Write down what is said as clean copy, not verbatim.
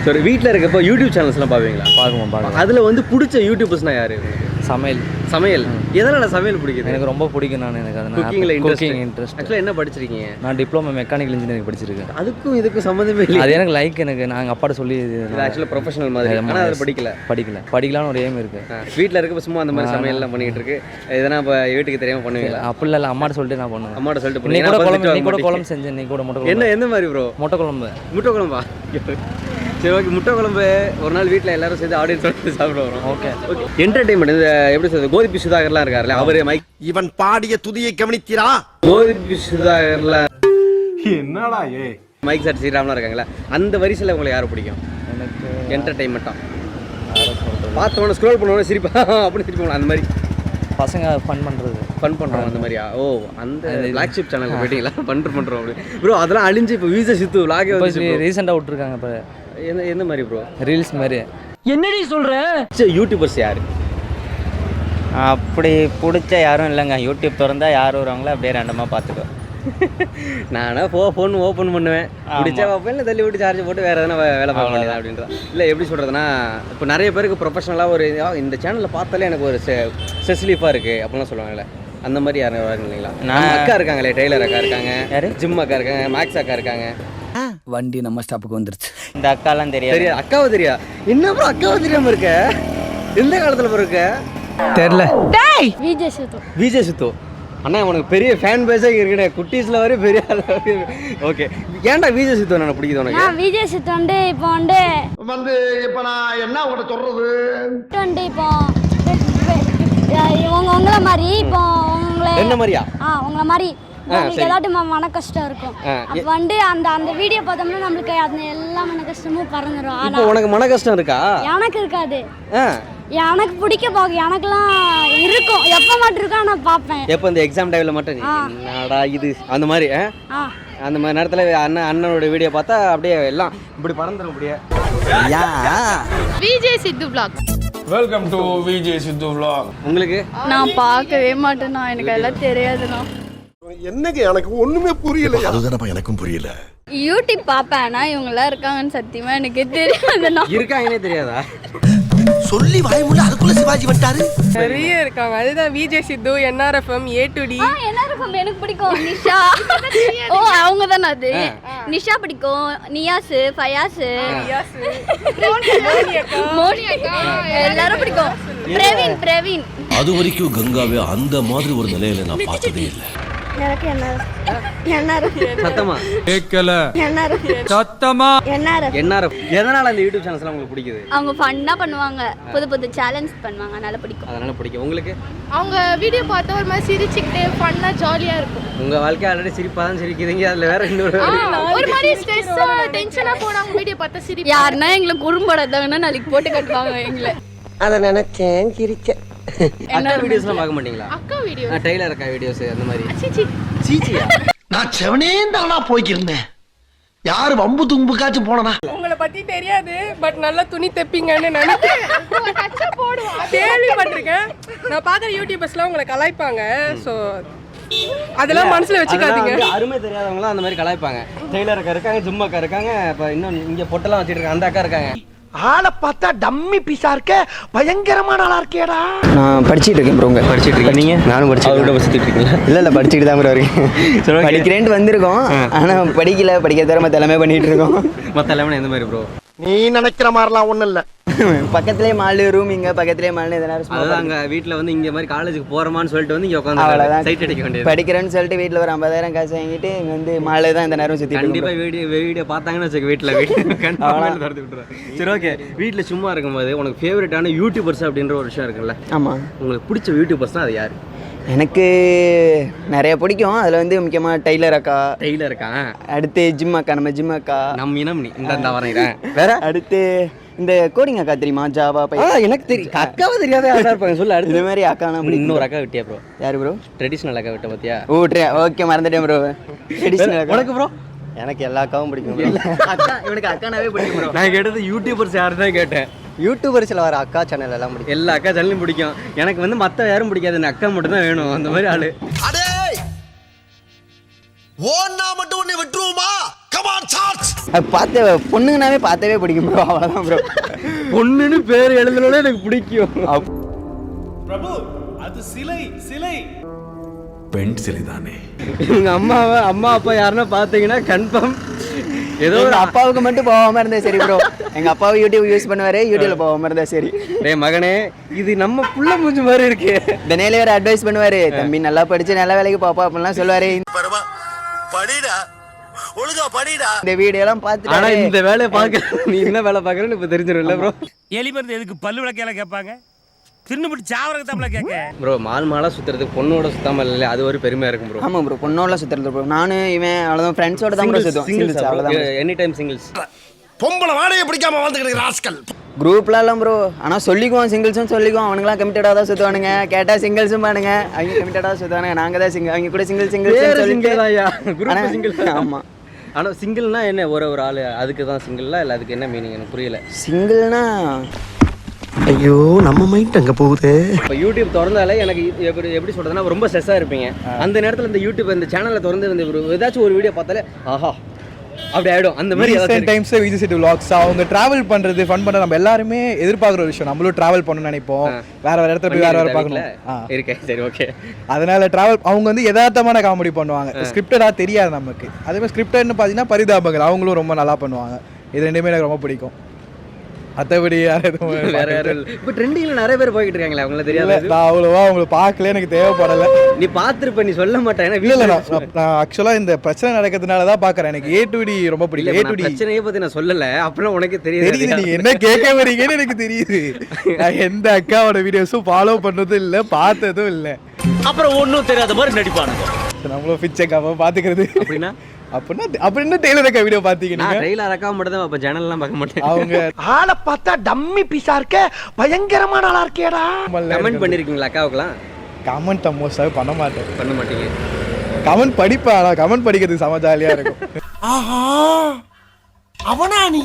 சரி, வீட்டில் இருக்கப்போ யூடியூப் சேனல்ஸ்லாம் பார்ப்பீங்களா? பார்க்குவோம். அதில் வந்து பிடிச்ச யூடியூபர்ஸ்னால் யார்? சமையல் எதனால் சமையல் பிடிக்குது? எனக்கு ரொம்ப பிடிக்கும். எனக்கு அதனால் குக்கிங்கில் இன்ட்ரெஸ்ட். ஆக்சுவலாக என்ன படிச்சிருக்கீங்க? நான் டிப்ளமோ மெக்கானிக்கல் இன்ஜினியரிங் படிச்சிருக்கேன். அதுக்கும் இதுக்கும் சம்மந்தமே இல்லை. அது எனக்கு எனக்கு நாங்கள் அப்பாட்ட சொல்லி இது ஆக்சுவலாக ப்ரொஃபஷனல் மாதிரி. ஆனால் அதை படிக்கலாம்னு ஒரு எய்ம் இருக்குது. வீட்டில் இருக்கப்போ சும்மா அந்த மாதிரி சமையல்லாம் பண்ணிக்கிட்டு இருக்கு. எதனா இப்போ வீட்டுக்கு தெரியாமல் பண்ணுவீங்களா? அப்படி இல்லை, அம்மாட்ட சொல்லிட்டு நான் பண்ணுவேன். அம்மாட்ட சொல்லிட்டு நீ கூட குழம்பு செஞ்சேன். நீ கூட முட்டை குழம்பு. என்ன மாதிரி ப்ரோ? முட்டை குழம்பா? சரி, ஓகே. முட்டை குழம்பு ஒரு நாள் வீட்டில் எல்லாரும் சேர்ந்து ஆடியன்ஸ் சாப்பிட வரோம். ஓகே. என்டர்டைன்மெண்ட் இது எப்படி சொல்றது? கோதிபி சுதாகர்லாம் இருக்காருல்ல, அவரு மைக் இவன் பாடிய துதியை கவனித்தீரா? கோதிபி சுதாகர்ல என்னடா மைக் சார் ஸ்ரீராம்லாம் இருக்காங்களா, அந்த வரிசையில் உங்களுக்கு யாரை பிடிக்கும்? எனக்கு என்டர்டைன்மெண்ட்டாக பார்த்தோன்னே ஸ்க்ரோல் பண்ணுவோம் சிரிப்பா அப்படின்னு சிரிப்போம். அந்த மாதிரி பசங்க ஃபன் பண்ணுறோம் அந்த மாதிரியா? ஓ, அந்த ஃப்ளாக்ஷிப் சேனலுக்கு போயிட்டீங்களா? பண்ணுறோம் அப்படி ப்ரோ. அதெல்லாம் அழிஞ்சு இப்போ விஜய் சித்து லாகே வந்து ரீசெண்டாக விட்டுருக்காங்க. இப்போ எந்த மாதிரி ப்ரோ? ரீல்ஸ் மாதிரி. என்னடி சொல்ற? யூடியூபர்ஸ் யார்? அப்படி பிடிச்ச யாரும் இல்லைங்க. யூடியூப் திறந்தா யார் வருவாங்களோ அப்படியே ரெண்டமாக பார்த்துக்குவேன். நானே ஃபோன் ஓப்பன் பண்ணுவேன், பிடிச்சா பார்ப்பேன், இல்லை தள்ளி விட்டு சார்ஜ் போட்டு வேறு எதனா வேலை பார்க்க வேண்டியது அப்படின்றா. இல்லை எப்படி சொல்கிறதுனா, இப்போ நிறைய பேருக்கு ப்ரொஃபஷனலாக ஒரு இந்த சேனலில் பார்த்தாலே எனக்கு ஒரு ஸ்ட்ரெஸ்லீஃபாக இருக்குது அப்படிலாம் சொல்லுவாங்கல்ல, அந்த மாதிரி யாரும் வராங்க இல்லைங்களா? நான் அக்கா இருக்காங்களே, டெய்லர் அக்கா இருக்காங்க, ஜிம் அக்கா இருக்காங்க, மேக்ஸ் அக்கா இருக்காங்க. வண்டி நம்ம ஸ்டாப்புக்கு வந்துருச்சு. இந்த அக்காலாம் தெரியாது. அக்காவை தெரியா? என்ன ப்ரோ அக்காவை தெரியாமல் இருக்க? எந்த காலத்தில் ப்ரோ இருக்க? தெரியல. விஜய் சித்து அண்ணா உனக்கு பெரிய ஃபேன் பேஸே இருக்குண்ணே, குட்டீஸ்ல வரை பெரிய. ஓகே, ஏன்டா விஜய் சித்து என்ன பிடிக்குது உனக்கு? விஜய் சித்து வந்து இப்போ இப்ப நான் என்ன உங்கள்கிட்ட சொல்றது? இப்போ உங்களை மாதிரி இப்போ என்ன மாதிரியா? உங்களை மாதிரி உங்களுக்கு ஏதாட்டும் மன கஷ்டம் இருக்கும். அப்போ வந்து அந்த வீடியோ பார்த்தோம்னா நம்மளுக்கு அது எல்லா மன கஷ்டமும் பறந்துடும். ஆனால் உனக்கு மன கஷ்டம் இருக்கா? எனக்கு இருக்காது. எனக்கு பிடிக்க பார்க்க எனக்குலாம் இருக்கும், எப்போ மட்டும் இருக்கா நான் பார்ப்பேன். எப்போ இந்த எக்ஸாம் டைமில் மட்டும் என்னடா இது அந்த மாதிரி அந்த மாதிரி நேரத்தில் அண்ணனோட வீடியோ பார்த்தா அப்படியே எல்லாம் இப்படி பறந்துடும் அப்படியே. Vijay Siddhu vlog. Welcome to Vijay Siddhu vlog. உங்களுக்கு? நான் பார்க்கவே மாட்டேனா, எனக்கு எல்லாம் தெரியாதுண்ணா. என்னங்க எனக்கு ஒண்ணுமே புரியல. அதுதானப்பா எனக்கும் புரியல. யூடியூப் பார்ப்பேனா இவங்கெல்லாம் இருக்காங்கன்னு சத்தியமா எனக்கு தெரியாதுண்ணா. இருக்காங்கன்னே தெரியாதா? சொல்லி வாய்முள்ள அதுக்குள்ள சிவாஜி வந்துட்டாரு. நிறைய இருக்காங்க. அதுதான் விஜய் சித்து, NRFM, A to D. NRFM எனக்கு பிடிக்கும். நிஷா, ஓ அவங்க தானே அது. நிஷா பிடிக்கும், நியாஸ், ஃபயாஸ், மோனி அக்கா எல்லாரும் பிடிக்கும். பிரவீன். அது வரைக்கும் கங்காவே அந்த மாதிரி ஒரு நிலையில நான் பார்த்ததே இல்லை. எனக்கு சத்தமா கேட்கல. சத்தமா என்ஆர்எஃப். எதனால அந்த யூடியூப் சேனல்ஸ்லாம் உங்களுக்கு பிடிக்குது? அவங்க ஃபன்னா பண்ணுவாங்க, புது சேலஞ்ச் பண்ணுவாங்க, அதனால பிடிக்கும். அதனால பிடிக்கும். உங்களுக்கு? அவங்க வீடியோ பார்த்தா ஒரு மாதிரி சிரிச்சுக்கிட்டே ஃபன்னா ஜாலியா இருக்கும். உங்க வாழ்க்கை ஆல்ரெடி சிரிப்பா தான் சிரிக்குதுங்க, அதுல வேற இன்னொரு ஒரு மாதிரி ஸ்ட்ரெஸ்ஸா டென்ஷனா போறாங்க வீடியோ பார்த்தா சிரிப்பு. யாருன்னா எங்களை குறும்படாதாங்கன்னா நாளைக்கு போட்டு கட்டுவாங்க எங்களை. அதை நினைச்சேன், சிரிச்சேன். அக்கா வீடியோஸ்லாம் பார்க்க மாட்டீங்களா? அக்கா வீடியோ, டெய்லர் அக்கா வீடியோஸ் அந்த மாதிரி. சீச்சியா நான் செவனேந்தானா போய்க்கிருந்தேன். யாரு வம்பு தும்புக்காச்சும் போனா? உங்களை பத்தி தெரியாது, பட் நல்லா துணி தைப்பீங்கன்னு நினைக்கிறேன். கேள்விப்பட்டிருக்கேன். நான் பார்க்குற யூடியூபர்ஸ்லாம் உங்களை கலாய்ப்பாங்க. ஸோ அதெல்லாம் மனசுல வச்சுக்காதீங்க. அருமை தெரியாதவங்களாம் அந்த மாதிரி கலாய்ப்பாங்க. டெய்லர் அக்கா இருக்காங்க, ஜிம் அக்கா இருக்காங்க, இப்போ இன்னும் இங்க பொட்டெல்லாம் வச்சுட்டு இருக்காங்க, அந்த அக்கா இருக்காங்க. ஆளை பார்த்தா டம்மி பீஸா இருக்க, பயங்கரமான ஆளா இருக்கேடா. நான் படிச்சுட்டு இருக்கேன் ப்ரோ. படிச்சுட்டு இருக்கேன். நீங்க? நானும் படிச்சுட்டு இருக்கீங்களா? இல்லை படிச்சுட்டு தான் ப்ரோ இருக்கேன். படிக்கிறேன்ட்டு வந்திருக்கோம், ஆனால் படிக்கிற தவிர மற்ற எல்லாமே பண்ணிட்டு இருக்கோம். மற்ற எல்லாமே எந்த மாதிரி ப்ரோ? நீ நினைக்கிற மாதிரிலாம் ஒண்ணும் இல்ல. பக்கத்துலேயே மால் ரூம், இங்கே பக்கத்துலேயே மால். அதான் அங்கே வீட்டில் வந்து இங்கே மாதிரி காலேஜுக்கு போகிறோமான்னு சொல்லிட்டு வந்து இங்கே உட்காந்து சைட் அடிக்க வேண்டியது. படிக்கிறேன்னு சொல்லிட்டு வீட்டில் ஒரு 50,000 காசு வாங்கிட்டு இங்கே வந்து மாலை தான் இந்த நேரம் சுற்றி. கண்டிப்பாக வீடியோ பார்த்தாங்கன்னு வச்சுக்க வீட்டில் திறந்து விட்டுருவேன். சரி, ஓகே. வீட்டில் சும்மா இருக்கும்போது உனக்கு ஃபேவரட்டான யூடியூபர்ஸ் அப்படின்ற ஒரு விஷயம் இருக்குல்ல? ஆமாம். உங்களுக்கு பிடிச்ச யூடியூபர்ஸ்னால் அது யார்? எனக்கு நிறைய பிடிக்கும். அதில் வந்து முக்கியமாக டெய்லர் அக்கா. டெய்லர் இருக்கான். அடுத்து ஜிம் அக்கா, நம்ம ஜிம் அக்கா. நம்ம இனம் நீ இந்த வரேன். வேற அடுத்து இந்த கோடிங் அக்கா தெரியுமா? ஜாவா எனக்கு தெரியும். அக்காவை தெரியாத இருப்பாங்க. சொல்லு. அடுத்து இது மாதிரி அக்கா அப்படி இன்னொரு அக்கா விட்டியா ப்ரோ? யாரு ப்ரோ? ட்ரெடிஷ்னல் அக்கா விட்ட பார்த்தியா? ஓகே, மறந்துட்டேன் ப்ரோ. ட்ரெடிஷ்னல் உனக்கு ப்ரோ? எனக்கு எல்லா அக்காவும் பிடிக்கும். அக்கா இவனுக்கு அக்கானாவே பிடிக்கும் ப்ரோ. நான் கேட்டது யூடியூபர்ஸ் யாரு தான் கேட்டேன். யூடியூபர்ஸில் வர அக்கா சேனல் எல்லாம் பிடிக்கும். எல்லா அக்கா சேனலும் பிடிக்கும். எனக்கு வந்து மற்ற யாரும் பிடிக்காது, எனக்கு அக்கா மட்டும் தான் வேணும். அந்த மாதிரி ஆளு. அடே ஓன்னா மட்டும் உன்னை விட்டுருவோமா? Come on charge. அது பார்த்த பொண்ணுங்கனாவே பார்த்தவே பிடிக்கும் ப்ரோ, அவ்வளோதான் ப்ரோ. பொண்ணுன்னு பேர் எழுதுனாலே எனக்கு பிடிக்கும். பிரபு அது சிலை சிலை பெண் சிலைதானே. இவங்க அம்மா அப்பா யாருன்னா பார்த்தீங்கன்னா கன்ஃபார்ம் ஏதோ ஒரு அப்பாவுக்கு மட்டும் போகாம இருந்தா சரி ப்ரோ. எங்க அப்பாவும் யூடியூப் யூஸ் பண்ணுவாரு, யூடியூப்ல போகாம இருந்தா சரி. டேய் மகனே, இது நம்ம புள்ள மூஞ்சி மாதிரி இருக்கு. தினையில வேற அட்வைஸ் பண்ணுவாரு, தம்பி நல்லா படிச்சு நல்ல வேலைக்கு பாப்பா அப்படிலாம் சொல்லுவாரு. படிடா ஒழுங்கா படிடா. இந்த வீடியோ எல்லாம் பார்த்துட்டு ஆனா இந்த வேலையை பார்க்க நீ என்ன வேலை பார்க்கறன்னு இப்ப தெரிஞ்சிரும்ல ப்ரோ. எலி மருந்து எதுக்கு பல்லு விளக்கையில கேட்பாங்க, தின்னுபிட்டு சாவறதுக்கு தப்பல கேட்க. ப்ரோ மாலா சுத்துறதுக்கு பொண்ணோட சுத்தாம இல்லை, அது ஒரு பெருமையா இருக்கும் ப்ரோ. ஆமா ப்ரோ, பொண்ணோட சுத்துறது ப்ரோ. நானு இவன் அவ்வளவுதான் ஃப்ரெண்ட்ஸோட தான் ப்ரோ சுத்துவோம். சிங்கிள்ஸ் அவ்வளவுதான். Any time singles. பொம்பளை வாடகை பிடிக்காம வந்துக்கிட்டு ராஸ்கல். குரூப்ல எல்லாம் ப்ரோ. ஆனா சொல்லிக்குவோம் சிங்கிள்ஸும் சொல்லிக்குவோம். அவனுங்களாம் கமிட்டடாக தான் சுத்துவானுங்க. கேட்டா சிங்கிள்ஸும் பானுங்க, அவங்க கமிட்டடாக சுத்துவானுங்க. நாங்க தான் சிங்கிள், அவங்க கூட சிங்கிள் சிங்கிள் சிங்கிள். ஆமா. ஆனா சிங்கிள்னா என்ன, ஒரு ஆளு அதுக்கு தான் சிங்கிள்னா இல்லை அதுக்கு என்ன மீனிங் எனக்கு புரியல. சிங்கிள்னா ஐயோ நம்ம மைண்ட் அங்க போகுது. இப்போ யூடியூப் திறந்தாலே எனக்கு எப்படி சொல்றதுன்னா ரொம்ப ஸ்ட்ரெஸ்ஸாக இருப்பீங்க. அந்த நேரத்தில் இந்த யூடியூப் இந்த சேனலில் திறந்து ஏதாச்சும் ஒரு வீடியோ பார்த்தாலே ஆஹா அப்படி ஆகிடும். அந்த மாதிரி டைம்ஸ் விஜய் சேது vlogs அவங்க டிராவல் பண்ணுறது ஃபன் பண்ணுறது நம்ம எல்லாருமே எதிர்பார்க்குற ஒரு விஷயம். நம்மளும் டிராவல் பண்ணணும்னு நினைப்போம், வேற இடத்துல போய் வேற பார்க்கணும் இருக்கேன். சரி ஓகே. அதனால டிராவல் அவங்க வந்து யதார்த்தமான காமெடி பண்ணுவாங்க, ஸ்கிரிப்டடாக தெரியாது நமக்கு. அதே மாதிரி ஸ்கிரிப்டட்னு பார்த்தீங்கன்னா பரிதாபங்கள் அவங்களும் ரொம்ப நல்லா பண்ணுவாங்க. இது ரெண்டுமே எனக்கு ரொம்ப பிடிக்கும். மற்றபடி யார் எதுவும் வேற யாரும் இப்போ ட்ரெண்டிங்கில் நிறைய பேர் போய்கிட்டு இருக்காங்களே, அவங்கள தெரியாது. நான் அவ்வளோவா அவங்களை பார்க்கல, எனக்கு தேவைப்படலை. நீ பார்த்துருப்ப, நீ சொல்ல மாட்டேன். இல்லை நான் ஆக்சுவலாக இந்த பிரச்சனை நடக்கிறதுனால தான் பார்க்குறேன். எனக்கு A2D ரொம்ப பிடிக்கும். A2D பிரச்சனையை பற்றி நான் சொல்லலை, அப்படின்னா உனக்கு தெரியுது. நீங்கள் என்ன கேட்க வரீங்கன்னு எனக்கு தெரியுது. நான் எந்த அக்காவோட வீடியோஸும் ஃபாலோ பண்ணதும் இல்லை, பார்த்ததும் இல்லை. அப்புறம் ஒன்றும் தெரியாத மாதிரி நடிப்பானுங்க. நம்மளும் பிச்சைக்காம பார்த்துக்கிறது அப்படின்னா அப்படின்னு டெய்லர் அக்கா வீடியோ பார்த்தீங்கன்னா ட்ரெயிலர் அக்கா மட்டும் தான். அப்போ சேனல்லாம் பார்க்க மாட்டேன். அவங்க ஆளை பார்த்தா டம்மி பீஸா இருக்க, பயங்கரமான ஆளா இருக்கேடா. கமெண்ட் பண்ணிருக்கீங்களா அக்காவுக்குலாம்? கமெண்ட் மோஸ்டாவே பண்ண மாட்டீங்க. கமெண்ட் படிப்பேன், ஆனால் கமெண்ட் படிக்கிறது செம ஜாலியாக இருக்கும். ஆஹா அவனா நீ